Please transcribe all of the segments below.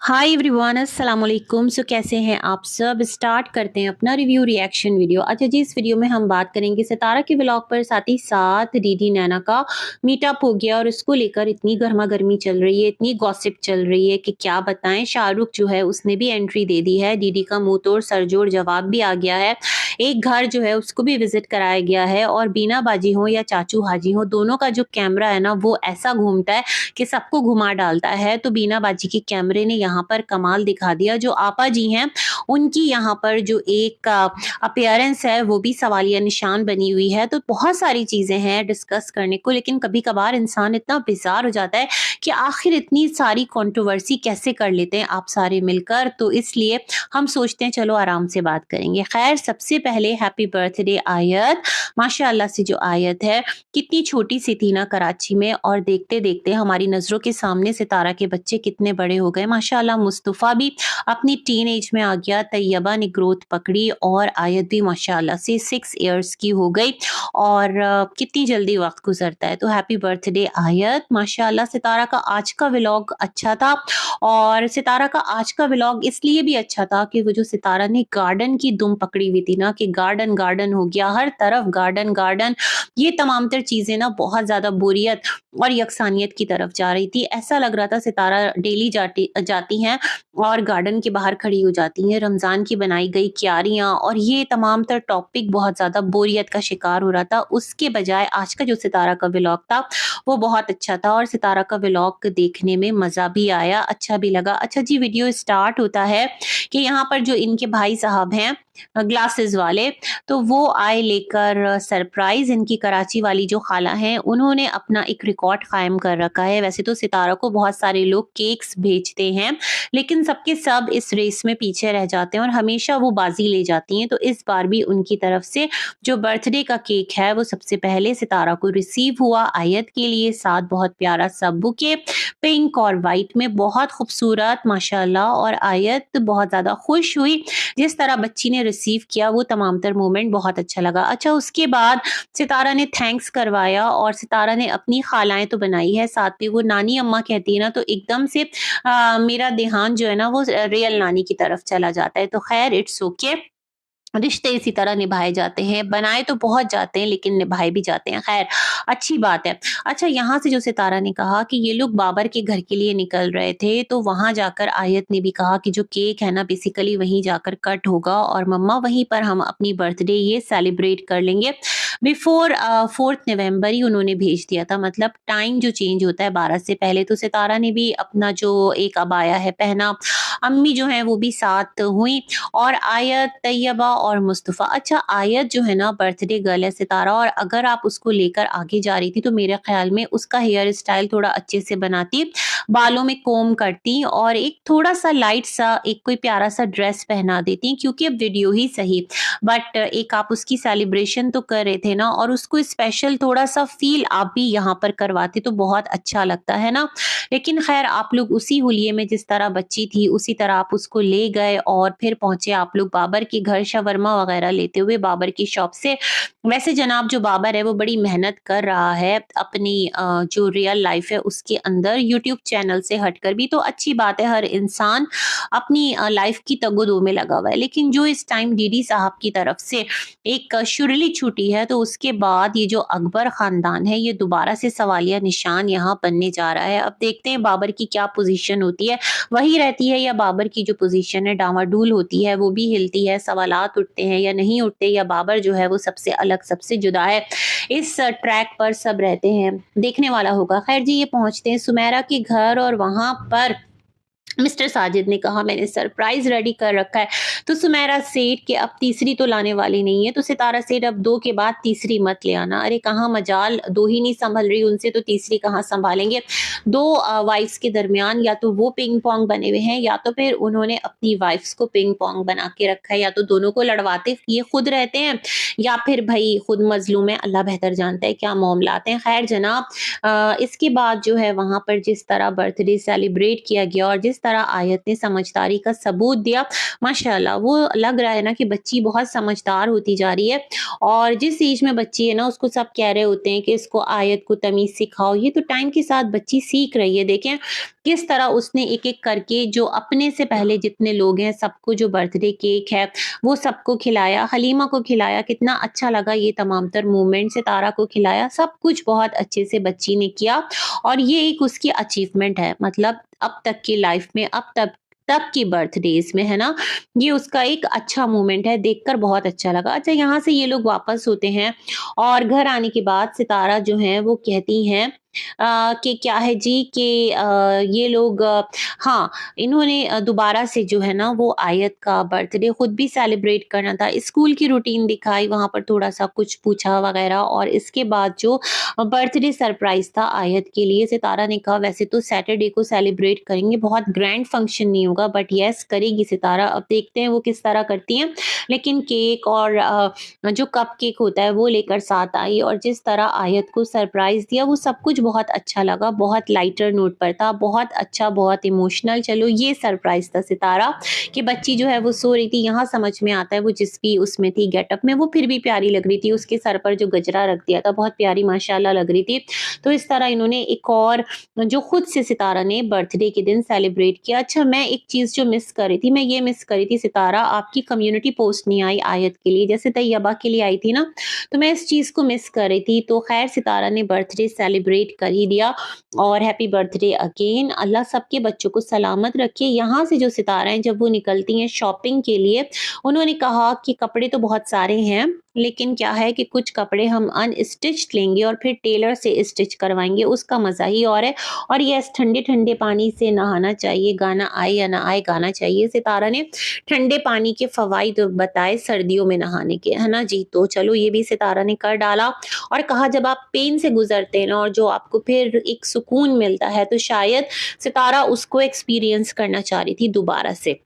Hi everyone, अस्सलाम वालेकुम। सो कैसे हैं आप सब। स्टार्ट करते हैं अपना रिव्यू रिएक्शन वीडियो। अच्छा जी, इस वीडियो में हम बात करेंगे सितारा के व्लॉग पर, साथ ही साथ दीदी नैना का मीटअप हो गया और इसको लेकर इतनी गर्मा गर्मी चल रही है, इतनी गॉसिप चल रही है कि क्या बताएं। शाहरुख जो है उसने भी एंट्री दे दी है, दीदी का मुंह तोड़ सरजोड़ जवाब भी आ गया है। एक घर जो है उसको भी विजिट कराया गया है और बीना बाजी हो या चाचू हाजी हो, दोनों का जो कैमरा है ना वो ऐसा घूमता है कि सबको घुमा डालता है। तो बीना बाजी के कैमरे ने यहाँ पर कमाल दिखा दिया। जो आपा जी हैं उनकी यहाँ पर जो एक अपीयरेंस है वो भी सवालिया निशान बनी हुई है। तो बहुत सारी चीजें हैं डिस्कस करने को, लेकिन कभी कभार इंसान इतना बेजार हो जाता है कि आखिर इतनी सारी कंट्रोवर्सी कैसे कर लेते हैं आप सारे मिलकर। तो इसलिए हम सोचते हैं चलो आराम से बात करेंगे। खैर, सबसे पहले हैप्पी बर्थडे आयत। माशाल्लाह से जो आयत है कितनी छोटी सी थी ना कराची में, और देखते देखते हमारी नजरों के सामने सितारा के बच्चे कितने बड़े हो गए। माशाल्लाह मुस्तफ़ा भी अपनी टीन एज में आ गया, तैयबा ने ग्रोथ पकड़ी और आयत भी माशाल्लाह से 6 इयर्स की हो गई। और कितनी जल्दी वक्त गुजरता है। तो हैप्पी बर्थडे आयत। माशाल्लाह सितारा का आज का व्लॉग अच्छा था, और सितारा का आज का व्लॉग इसलिए भी अच्छा था कि वो जो सितारा ने गार्डन की दुम पकड़ी हुई थी ना, कि गार्डन गार्डन हो गया, हर तरफ गार्डन गार्डन, ये तमाम तर चीजें ना बहुत ज्यादा बोरियत और यकसानियत की तरफ जा रही थी। ऐसा लग रहा था सितारा डेली जाती हैं और गार्डन के बाहर खड़ी हो जाती हैं, रमजान की बनाई गई क्यारियां और ये तमाम तर टॉपिक बहुत ज्यादा बोरियत का शिकार हो रहा था। उसके बजाय आज का जो सितारा का व्लॉग था वो बहुत अच्छा था, और सितारा का व्लॉग देखने में मजा भी आया, अच्छा भी लगा। अच्छा जी, वीडियो स्टार्ट होता है कि यहाँ पर जो इनके भाई साहब हैं ग्लासेस वाले, तो वो आए लेकर सरप्राइज। इनकी कराची वाली जो खाला हैं उन्होंने अपना एक रिकॉर्ड कायम कर रखा है। वैसे तो सितारा को बहुत सारे लोग केक्स भेजते हैं, लेकिन सबके सब इस रेस में पीछे रह जाते हैं और हमेशा वो बाजी ले जाती हैं। तो इस बार भी उनकी तरफ से जो बर्थडे का केक है वो सबसे पहले सितारा को रिसीव हुआ आयत के लिए, साथ बहुत प्यारा सा बुके पिंक और वाइट में, बहुत खूबसूरत माशाल्लाह। और आयत बहुत ज्यादा खुश हुई जिस तरह बच्ची ने रिसीव किया, वो तमाम तर मोमेंट बहुत अच्छा लगा। अच्छा, उसके बाद सितारा ने थैंक्स करवाया और सितारा ने अपनी खालाएं तो बनाई है, साथ में वो नानी अम्मा कहती है ना, तो एकदम से मेरा ध्यान जो है ना वो रियल नानी की तरफ चला जाता है। तो खैर, इट्स ओके, रिश्ते इसी तरह निभाए जाते हैं, बनाए तो बहुत जाते हैं लेकिन निभाए भी जाते हैं। खैर, अच्छी बात है। अच्छा, यहाँ से जो सितारा ने कहा कि ये लोग बाबर के घर के लिए निकल रहे थे, तो वहां जाकर आयत ने भी कहा कि जो केक है ना बेसिकली वहीं जाकर कट होगा और मम्मा वहीं पर हम अपनी बर्थडे ये सेलिब्रेट कर लेंगे। बिफोर 4 नवंबर ही उन्होंने भेज दिया था, मतलब टाइम जो चेंज होता है 12 से पहले। तो सितारा ने भी अपना जो एक अबाया है पहना, अम्मी जो है वो भी साथ हुई, और आयत, तैयबा और मुस्तफ़ा। अच्छा, आयत जो है ना बर्थडे गर्ल है सितारा, और अगर आप उसको लेकर आगे जा रही थी तो मेरे ख्याल में उसका हेयर स्टाइल थोड़ा अच्छे से बनाती, बालों में कोम करती और एक थोड़ा सा लाइट सा एक कोई प्यारा सा ड्रेस पहना देती, क्योंकि अब वीडियो ही सही, बट एक आप उसकी सेलिब्रेशन तो कर रहे थे ना, और उसको स्पेशल थोड़ा सा फील आप भी यहाँ पर करवाते तो बहुत अच्छा लगता है ना। लेकिन खैर, आप लोग उसी हुलिये में जिस तरह बच्ची थी उसी तरह आप उसको ले गए और फिर पहुंचे आप लोग बाबर के घर, शवरमा वगैरह लेते हुए बाबर की शॉप से। वैसे जनाब जो बाबर है वो बड़ी मेहनत कर रहा है अपनी जो रियल लाइफ है उसके अंदर, यूट्यूब चैनल से हटकर भी, तो अच्छी बात है। हर इंसान अपनी लाइफ की तगोदो में लगा हुआ है, लेकिन जो इस टाइम डीडी साहब की तरफ से एक शुरली छूटी है, तो उसके बाद ये जो अकबर खानदान है ये दोबारा से सवालिया निशान यहाँ बनने जा रहा है। अब देखते हैं बाबर की क्या पोजीशन होती है, वही रहती है या बाबर की जो पोजीशन है डामाडूल होती है, वो भी हिलती है, सवालात उठते हैं या नहीं उठते, या बाबर जो है वो सबसे अलग सबसे जुदा है। इस ट्रैक पर सब रहते हैं, देखने वाला होगा। खैर जी, ये पहुंचते हैं सुमेरा के घर और वहां पर मिस्टर साजिद ने कहा मैंने सरप्राइज रेडी कर रखा है। तो सुमेरा सेठ के अब तीसरी तो लाने वाली नहीं है, तो सितारा सेठ अब 2 के बाद तीसरी मत ले आना। अरे कहाँ मजाल, 2 ही नहीं संभल रही उनसे तो तीसरी कहाँ संभालेंगे। 2 वाइफ्स के दरमियान या तो वो पिंग पोंग बने हुए हैं, या तो फिर उन्होंने अपनी वाइफ्स को पिंग पोंग बना के रखा है, या तो दोनों को लड़वाते ये खुद रहते हैं, या फिर भाई खुद मजलूम है, अल्लाह बेहतर जानता है क्या मामलात हैं। खैर जनाब, इसके बाद जो है वहां पर जिस तरह बर्थडे सेलिब्रेट किया गया और जिस तरह आयत ने समझदारी का सबूत दिया, माशाल्लाह माशाल्लाह। वो लग रहा है ना कि बच्ची बहुत समझदार होती जा रही है, और जिस एज में बच्ची है ना उसको सब कह रहे होते हैं कि इसको आयत को तमीज़ सिखाओ। ये तो टाइम के साथ बच्ची सीख रही है। देखें किस तरह उसने एक-एक करके जो अपने से पहले जितने लोग हैं सबको जो बर्थडे केक है वो सबको खिलाया, हलीमा को खिलाया, कितना अच्छा लगा ये तमाम तर मोमेंट, सितारा को खिलाया, सब कुछ बहुत अच्छे से बच्ची ने किया, और ये एक उसकी अचीवमेंट है। मतलब अब तक की लाइफ में, अब तक तक की बर्थडेज में, है ना, ये उसका एक अच्छा मोमेंट है, देखकर बहुत अच्छा लगा। अच्छा, यहाँ से ये लोग वापस होते हैं और घर आने के बाद सितारा जो है वो कहती हैं कि क्या है जी कि ये लोग हाँ, इन्होंने दोबारा से जो है ना वो आयत का बर्थडे खुद भी सेलिब्रेट करना था। स्कूल की रूटीन दिखाई, वहाँ पर थोड़ा-सा कुछ पूछा वगैरह, और इसके बाद जो बर्थडे सरप्राइज़ था आयत के लिए, सितारा ने कहा वैसे तो सैटरडे को सेलिब्रेट करेंगे, बहुत ग्रैंड फंक्शन नहीं होगा, बट येस करेगी सितारा। अब देखते हैं वो किस तरह करती हैं। लेकिन केक और जो कपकेक होता है वो लेकर साथ आई, और जिस तरह आयत को सरप्राइज़ दिया वो सब कुछ बहुत अच्छा लगा, बहुत लाइटर नोट पर था, बहुत अच्छा, बहुत इमोशनल। चलो ये सरप्राइज़ था सितारा कि बच्ची जो है वो सो रही थी, यहाँ समझ में आता है वो जिस भी उसमें थी गेटअप में वो फिर भी प्यारी लग रही थी, उसके सर पर जो गजरा रख दिया था बहुत प्यारी माशाल्लाह लग रही थी। तो इस तरह इन्होंने एक और जो खुद से सितारा ने बर्थडे के दिन सेलिब्रेट किया। अच्छा, मैं एक चीज़ जो मिस कर रही थी, मैं ये मिस कर रही थी सितारा, आपकी कम्युनिटी पोस्ट नहीं आई आयत के लिए, जैसे तैयबा के लिए आई थी ना, तो मैं इस चीज़ को मिस कर रही थी। तो खैर सितारा ने बर्थडे सेलिब्रेट कर ही दिया, और हैप्पी बर्थडे अगेन। अल्लाह सबके बच्चों को सलामत रखे। यहाँ से जो सितारा हैं जब वो निकलती हैं शॉपिंग के लिए, उन्होंने कहा कि कपड़े तो बहुत सारे हैं, लेकिन क्या है कि कुछ कपड़े हम अनस्टिच्ड लेंगे और फिर टेलर से स्टिच करवाएँगे, उसका मज़ा ही और है। और यस, ठंडे-ठंडे पानी से नहाना चाहिए, गाना आए या ना आए गाना चाहिए। सितारा ने ठंडे पानी के फ़वाइद बताए सर्दियों में नहाने के, है ना जी? तो चलो ये भी सितारा ने कर डाला, और कहा जब आप पेन से गुज़रते हैं ना और जो आपको फिर एक सुकून मिलता है, तो शायद सितारा उसको एक्सपीरियंस करना चाह रही थी दोबारा से।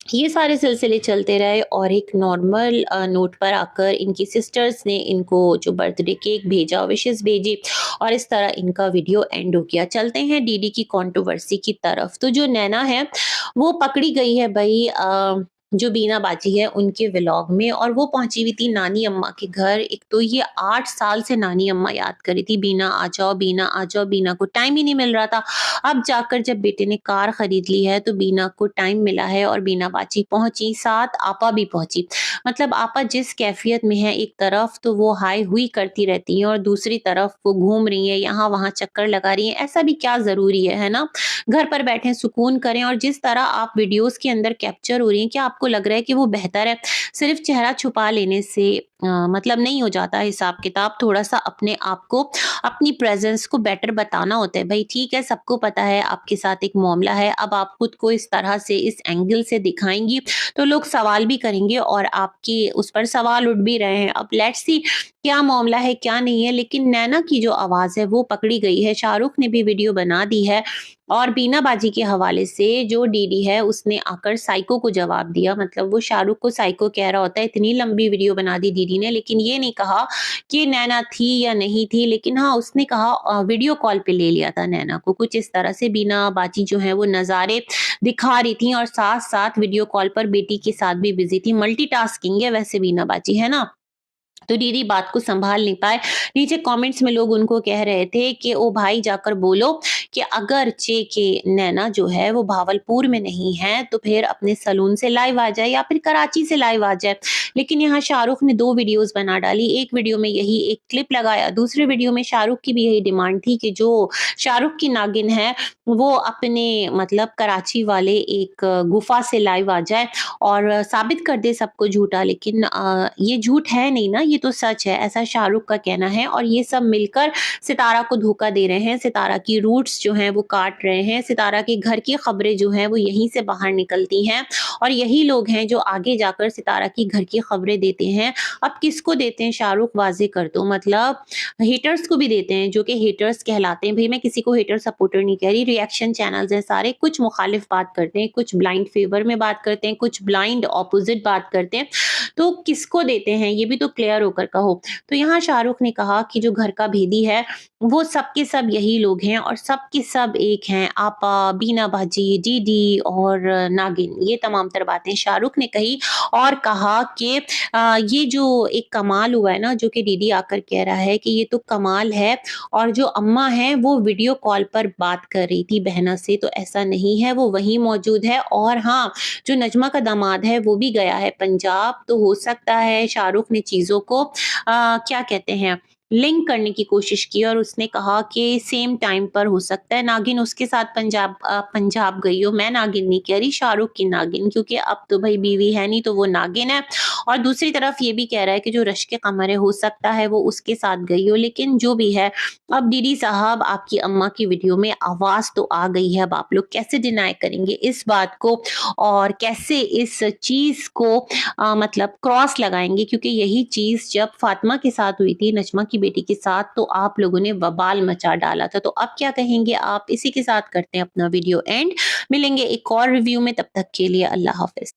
ये सारे सिलसिले चलते रहे, और एक नॉर्मल नोट पर आकर इनकी सिस्टर्स ने इनको जो बर्थडे केक भेजा, विशेस भेजी, और इस तरह इनका वीडियो एंड हो गया। चलते हैं डीडी की कंट्रोवर्सी की तरफ। तो जो नैना है वो पकड़ी गई है भाई, जो बीना बाजी है उनके व्लॉग में, और वो पहुंची हुई थी नानी अम्मा के घर। एक तो ये 8 साल से नानी अम्मा याद करी थी, बीना आ जाओ, बीना आ जाओ, बीना को टाइम ही नहीं मिल रहा था। अब जाकर जब बेटे ने कार खरीद ली है तो बीना को टाइम मिला है, और बीना बाची पहुंची, साथ आपा भी पहुंची। मतलब आपा जिस कैफियत में है, एक तरफ तो वो हाय हुई करती रहती है और दूसरी तरफ वो घूम रही है, यहाँ वहां चक्कर लगा रही है। ऐसा भी क्या जरूरी है ना? घर पर बैठे सुकून करें। और जिस तरह आप वीडियोस के अंदर कैप्चर हो रही हैं, क्या आपको लग रहा है कि वो बेहतर है? सिर्फ चेहरा छुपा लेने से मतलब नहीं हो जाता हिसाब किताब। थोड़ा सा अपने आप को, अपनी प्रेजेंस को बेटर बताना होता है भाई। ठीक है, सबको पता है आपके साथ एक मामला है, अब आप खुद को इस तरह से, इस एंगल से दिखाएंगी तो लोग सवाल भी करेंगे, और आपकी उस पर सवाल उठ भी रहे हैं। अब लेट्स सी क्या मामला है क्या नहीं है, लेकिन नैना की जो आवाज है वो पकड़ी गई है। शाहरुख ने भी वीडियो बना दी है, और बीना बाजी के हवाले से जो डीडी है उसने आकर साइको को जवाब दिया। मतलब वो शाहरुख को साइको कह रहा होता है। इतनी लंबी वीडियो बना दी दीदी ने, लेकिन ये नहीं कहा कि नैना थी या नहीं थी। लेकिन हाँ, उसने कहा वीडियो कॉल पे ले लिया था नैना को। कुछ इस तरह से बीना बाजी जो है वो नज़ारे दिखा रही थी, और साथ साथ वीडियो कॉल पर बेटी के साथ भी बिजी थी। मल्टीटास्किंग है वैसे बीना बाजी, है ना? तो दीदी बात को संभाल नहीं पाए। नीचे कमेंट्स में लोग उनको कह रहे थे कि ओ भाई जाकर बोलो कि अगर चे के नैना जो है वो भावलपुर में नहीं है तो फिर अपने सलून से लाइव आ जाए या फिर कराची से लाइव आ जाए। लेकिन यहाँ शाहरुख ने 2 वीडियोस बना डाली। एक वीडियो में यही एक क्लिप लगाया, दूसरे वीडियो में शाहरुख की भी यही डिमांड थी कि जो शाहरुख की नागिन है वो अपने मतलब कराची वाले एक गुफा से लाइव आ जाए और साबित कर दे सबको झूठा। लेकिन ये झूठ है नहीं ना, ये तो सच है, ऐसा शाहरुख का कहना है। और ये सब मिलकर सितारा को धोखा दे रहे हैं, सितारा की रूट्स जो हैं वो काट रहे हैं, सितारा के घर की खबरें जो हैं वो यहीं से बाहर निकलती हैं, और यही लोग हैं जो आगे जाकर सितारा की घर की खबरें देते हैं। अब किसको देते हैं शाहरुख, वाजे कर दो। मतलब हेटर्स को भी देते हैं, जो कि हेटर्स कहलाते हैं। भाई मैं किसी को हेटर सपोर्टर नहीं कह रही, रिएक्शन चैनल्स हैं सारे, कुछ मुखालिफ बात करते हैं, कुछ ब्लाइंड फेवर में बात करते हैं, कुछ ब्लाइंड ऑपोजिट बात करते हैं। तो किसको देते हैं ये भी तो क्लियर होकर कहो। तो यहाँ शाहरुख ने कहा कि जो घर का भेदी है वो सब के सब यही लोग हैं और सब के सब एक हैं, आपा, बीना भाजी, दीदी और नागिन। ये तमाम तर बातें शाहरुख ने कही और कहा कि ये जो एक कमाल हुआ है ना, जो कि दीदी आकर कह रहा है कि ये तो कमाल है और जो अम्मा हैं वो वीडियो कॉल पर बात कर रही थी बहना से, तो ऐसा नहीं है, वो वहीं मौजूद है। और हाँ, जो नजमा का दामाद है वो भी गया है पंजाब, तो हो सकता है शाहरुख ने चीज़ों को क्या कहते हैं लिंक करने की कोशिश की और उसने कहा कि सेम टाइम पर हो सकता है नागिन उसके साथ पंजाब गई हो। मैं नागिन नहीं कह रही, शाहरुख की नागिन, क्योंकि अब तो भाई बीवी है नहीं तो वो नागिन है। और दूसरी तरफ ये भी कह रहा है कि जो रश्क कमर है हो सकता है वो उसके साथ गई हो, लेकिन जो भी है, अब दीदी साहब आपकी अम्मा की वीडियो में आवाज़ तो आ गई है, अब आप लोग कैसे डिनाई करेंगे इस बात को और कैसे इस चीज़ को मतलब क्रॉस लगाएँगे, क्योंकि यही चीज़ जब फातिमा के साथ हुई थी, नजमा की बेटी के साथ, तो आप लोगों ने बवाल मचा डाला था। तो अब क्या कहेंगे आप? इसी के साथ करते हैं अपना वीडियो एंड। मिलेंगे एक और रिव्यू में, तब तक के लिए अल्लाह हाफ़िज़।